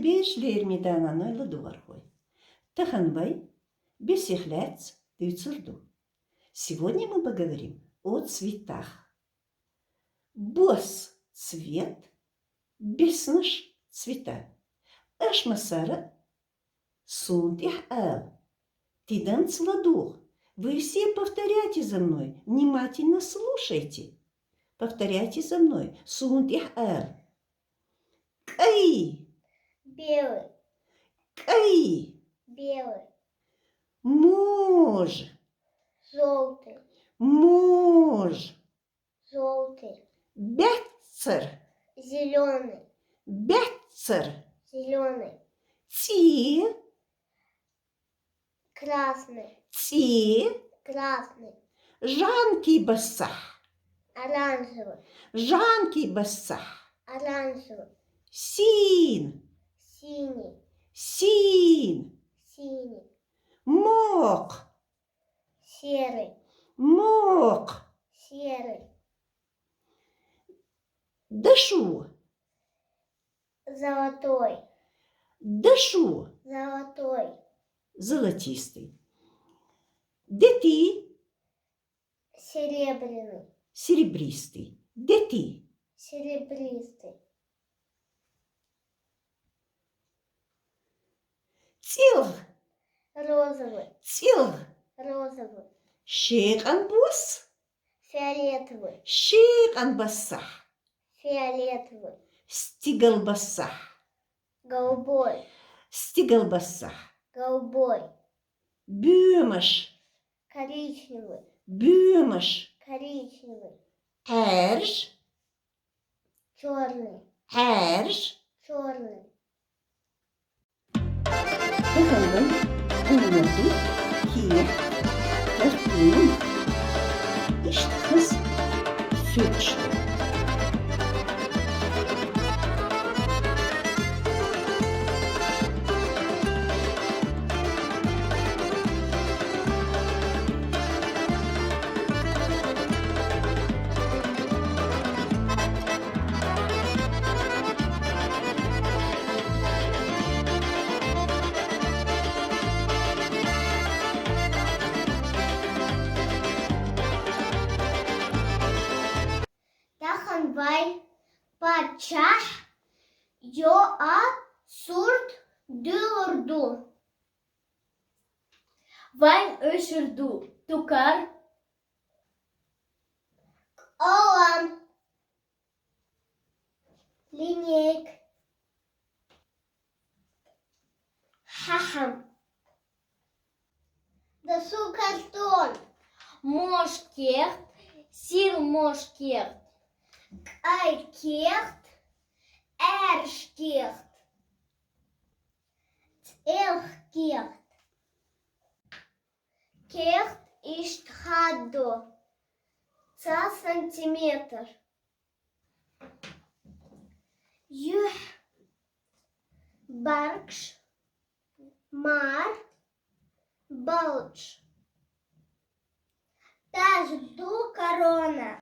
бежлермидан анойлы дуархой. Таханбай, бесихляц, тыцурду. Сегодня мы поговорим о цветах. Бос цвет, беснаш цвета. Ашмасара сунтих ал. Тидан цладух. Вы все повторяйте за мной, внимательно слушайте. Повторяйте за мной. Сунтих ал. Кай. Белый. Кай. Белый. Мож. Желтый. Мож. Желтый. Бяцер. Зеленый. Бяцер. Зеленый. Ти. Красный. Ти. Красный. Жанки басах. Оранжевый. Жанки басах. Оранжевый. Син. Синий. Син. Синий. Мок. Серый. Мок. Серый. Дашу. Золотой. Дашу. Золотой. Золотистый. Дети. Серебряный. Серебристый. Дети. Серебристый. Тил. Розовый. Тил. Розовый. Шекан бус. Фиолетовый. Шекан басах. Фиолетовый. Стигал басах. Голубой. Стигал басах. Голубой. Бюмаш. Коричневый. Бюмаш. Коричневый. Herş. Черный. Herş. Черный. Bakalım. Anladım ki örtünün işte kız süt içti. Таханбай пачах йоа сурт дылурду. Вайн өшірду, тукар, Олам. Линейк. Хахам. Дасу картон. мошкерт, сил мошкерт, Айкерт. Эршкерт. Элхкерт. Керт ist хадо. 10 сантиметр. Юх. Баркш. Мар. Балч. Тажду корона.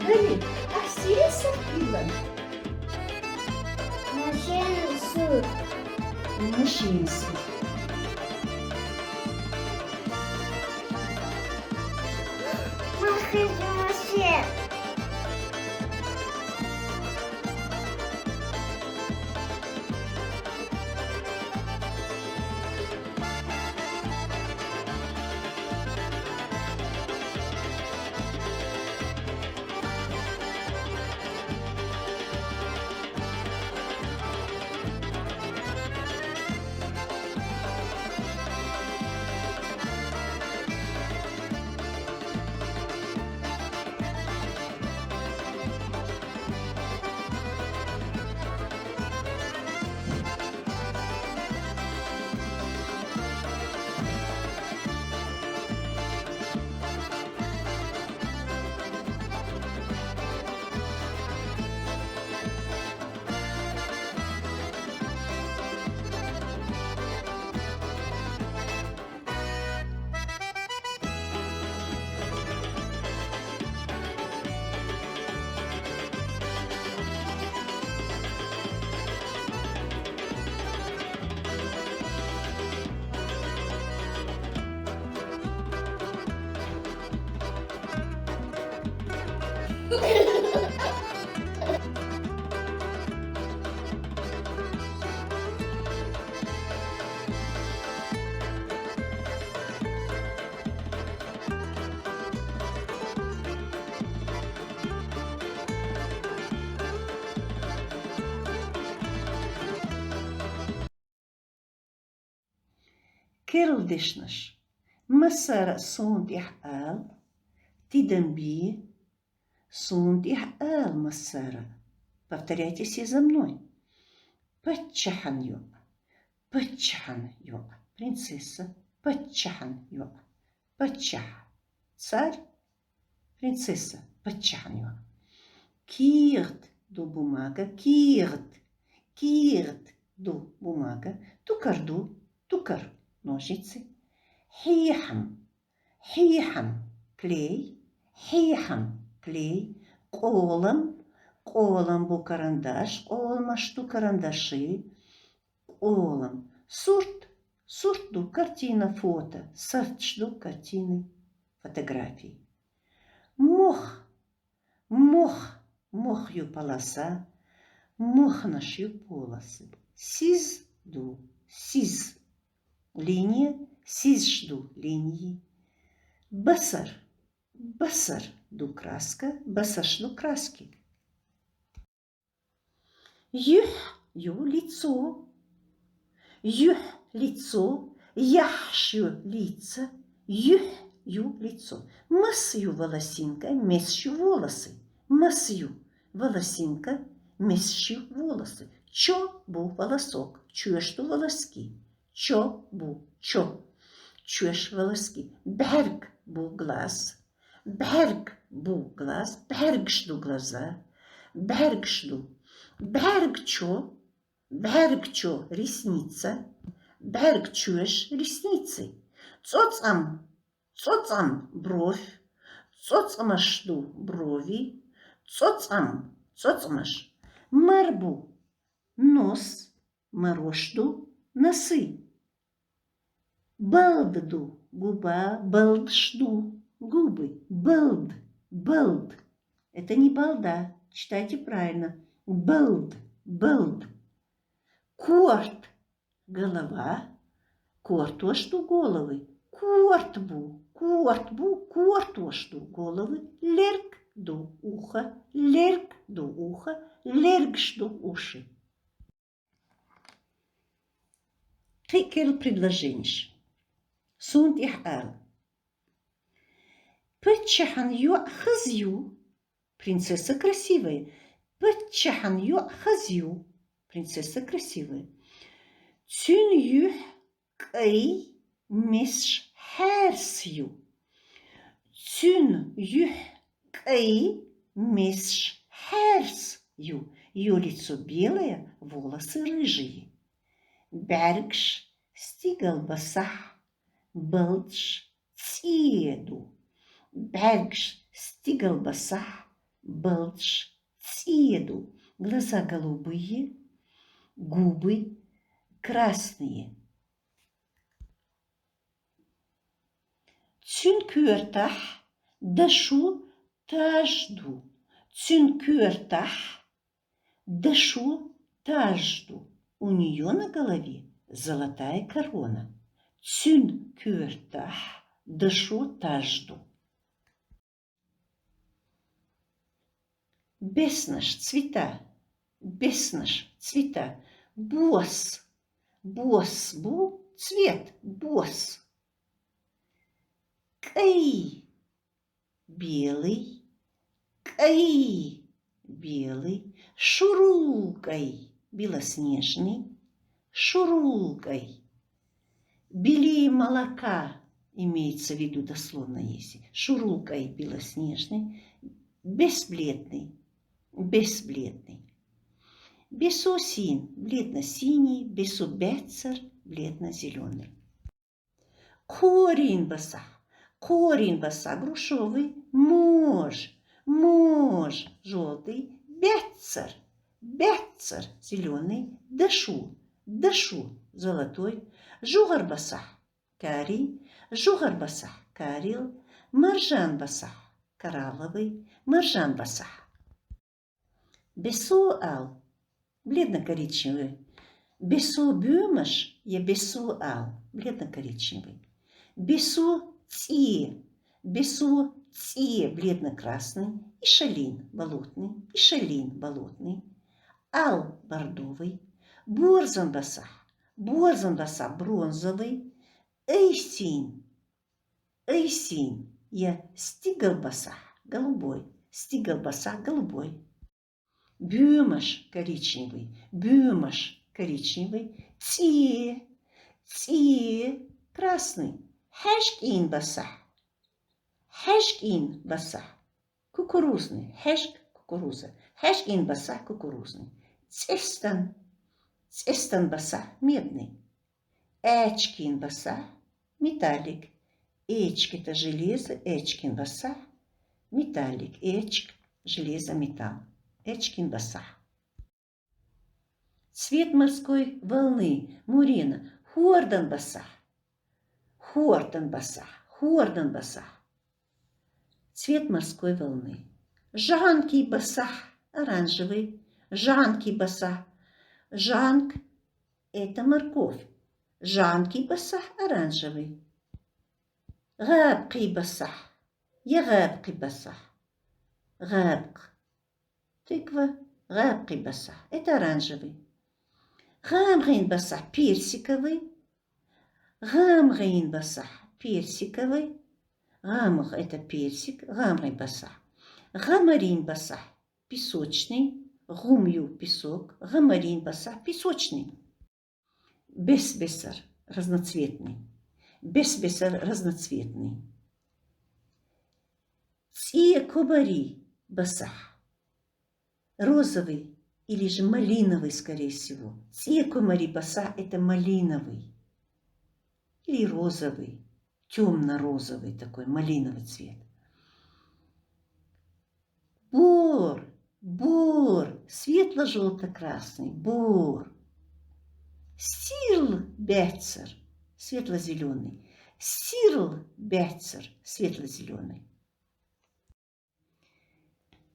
Далее. Аксиса Илон. Машинсу. Машинсы. Машин. Кирилдишнаш. Масара сундих ал. Тидамби. Сундих ал масара. Повторяйте все за мной. Пачахан йо. Пачахан йо. Принцесса. Пачахан йо. Пачах. Царь. Принцесса. Пачахан йо. Кирт до бумага. Кирт. Кирт до бумага. Тукарду. Тукар. Ножницы. Хейхам. Хейхам. Клей. Хейхам. Клей. Колом. Колом бу карандаш. Колмашту карандаши. Колом. Сурт. Суртду картина, фото. Сартчду картины, фотографии. Мох. Мох. Мохью полоса. Мохнашью полосы. Сизду. Сиз. Линия. Сизжду линии. Басар. Басар. Ду краска. Басашду краски. Юх. Ю лицо. Юх лицо. Яхшю лица. Юх ю лицо. Масью волосинка. Месью волосы. Масью волосинка. Месью волосы. Чо бу волосок. Чуешь ту волоски. Чо бу. Чо. Чуешь волоски. Берг бу глаз. Берг бу глаз. Бергшду глаза. Бергшду. Берг чо. Берг чо ресница. Берг чуешь ресницы. Цоцам. Цоцам бровь. Цоцамашду брови. Цоцам. Цоцамаш. Марбу. Нос. Марошду носы. Балдду губа. Балдшду губы. Балд. Балд. Это не балда. Читайте правильно. Балд. Балд. Корт. Голова. Кортошду головы. Кортбу. Кортбу. Кортошду головы. Леркду ухо. Леркду ухо. Лергшду уши. Тыкел предложениш. Сунд их ал. Пачахан ю хазю. Принцесса красивая. Пачахан ю хазю. Принцесса красивая. Цюн юх кай миш херсю. Цюн юх кай миш херсю. Ее лицо белое, волосы рыжие. Бергш стигал басах. Былдш цеду. Бергш стигал басах. Былдж цеду. Глаза голубые, губы красные. Тюн кюртах дашу тажду. Тюн кюртах дашу тажду. У нее на голове золотая корона. Тюн кюртах дашу тажду. Беснаш цвета. Беснаш цвета. Бос. Бос бу цвет. Бос. Кай. Белый. Кай. Белый. Шурулкой. Белоснежный. Шурулкой. Белее молока. Имеется в виду дословно если. Шурулкой белоснежный. Бесбледный. Бесбледный. Бесосин, бледно-синий, бесубецер, бледно-зеленый. Корень баса, грушевый, мож, желтый, бецер, зеленый, дашу, золотой, жугар баса, карий, карил, маржан баса, коралловый, маржан баса. Бесуал, бледно-коричневый. Бесу бюмаш, я бесуал, бледно-коричневый. Бесу cie, бледно-красный. Ишалин, болотный. Ал, бордовый. Борзан баса, бронзовый. Эйсин, я стигал баса, голубой. Бюмаш коричневый, cie, красный. Хэшкин баса, кукурузный, кукуруза. Хэшкин баса, кукурузный. Цестан баса, медный. Эчкин баса, металлик. Эчк это железо, эчкин баса, металлик. Эчк, железо, металл. Эчкин баса. Цвет морской волны, мурена, хордан баса. Цвет морской волны. Жанки баса, оранжевый. Жанки баса. Жанк – это морковь. Жанки баса, оранжевый. Габки баса. Ягабки баса. Габк. Тыква, габки баса. Это оранжевый. Гамрин баса, персиковый. Гамрин баса, персиковый. Гамр – это персик. Гамрин баса. Гамарин баса, песочный. Гумью – песок. Гамарин баса, песочный. Бесбесар – разноцветный. Cie кобари баса. Розовый или же малиновый, скорее всего. Cie комари баса – это малиновый. Или розовый, темно-розовый такой, малиновый цвет. Бор, светло-желто-красный, бор. Сирл бецер, светло-зеленый. Сирл бецер, светло-зеленый.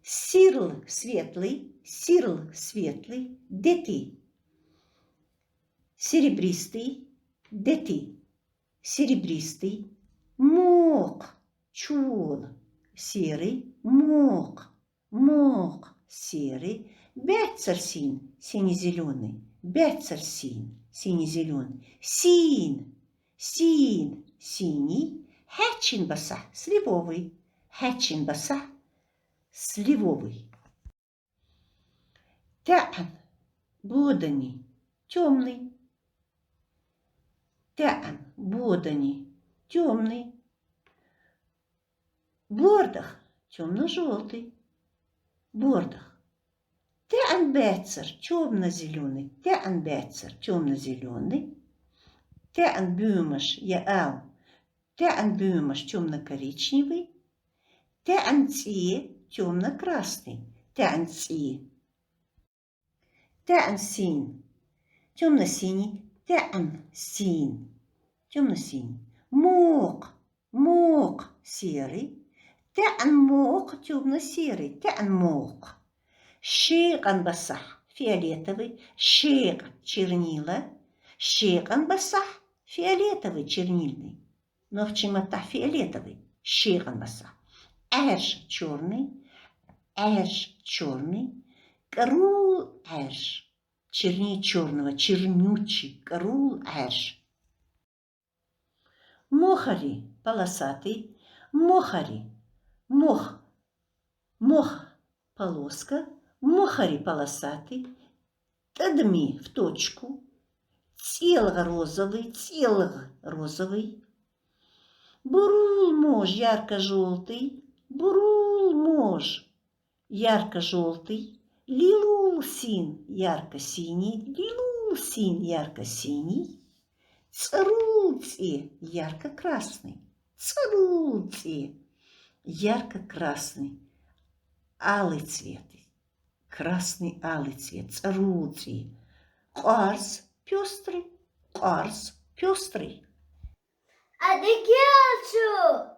Сирл светлый, дети. Серебристый, дети. Серебристый. Мок, чул, серый. Мок, серый. Бецерсин, сине-зеленый. Сине-зеленый. Син, синий. Хэчин баса, сливовый. Тян, бодани, темный. Бордах, темно-желтый. Тян бецер, темно-зеленый. Тян бюмаш, темно-коричневый. Тян cie, темно-красный. Тянь-ци. Тянь-син. Темно-синий. Тянь-син. Темно-синий. Мок. Мок. Серый. Тянь-мок. Темно-серый. Тянь-мок. Шиған басах. Фиолетовый. Шиқ. Чернила. Шиған басах. Фиолетовый, чернильный. Но в чемота фиолетовый. Шиған басах. Эш черный. Эш черный. Карул эш. Чернее черного, чернючий. Карул эш. Мохари полосатый. Мохари. Мох. Мох полоска. Мохари полосатый. Тадми в точку. Целый розовый. Целый розовый. Бурул мож ярко-желтый. Бурул мож ярко-желтый. Лилул син ярко-синий. Лилул син ярко-синий. Црулци ярко-красный. Црулци ярко-красный. Алый цвет. Красный алый цвет. Црулци. Карс пестрый. Карс пестрый. Адыгячу!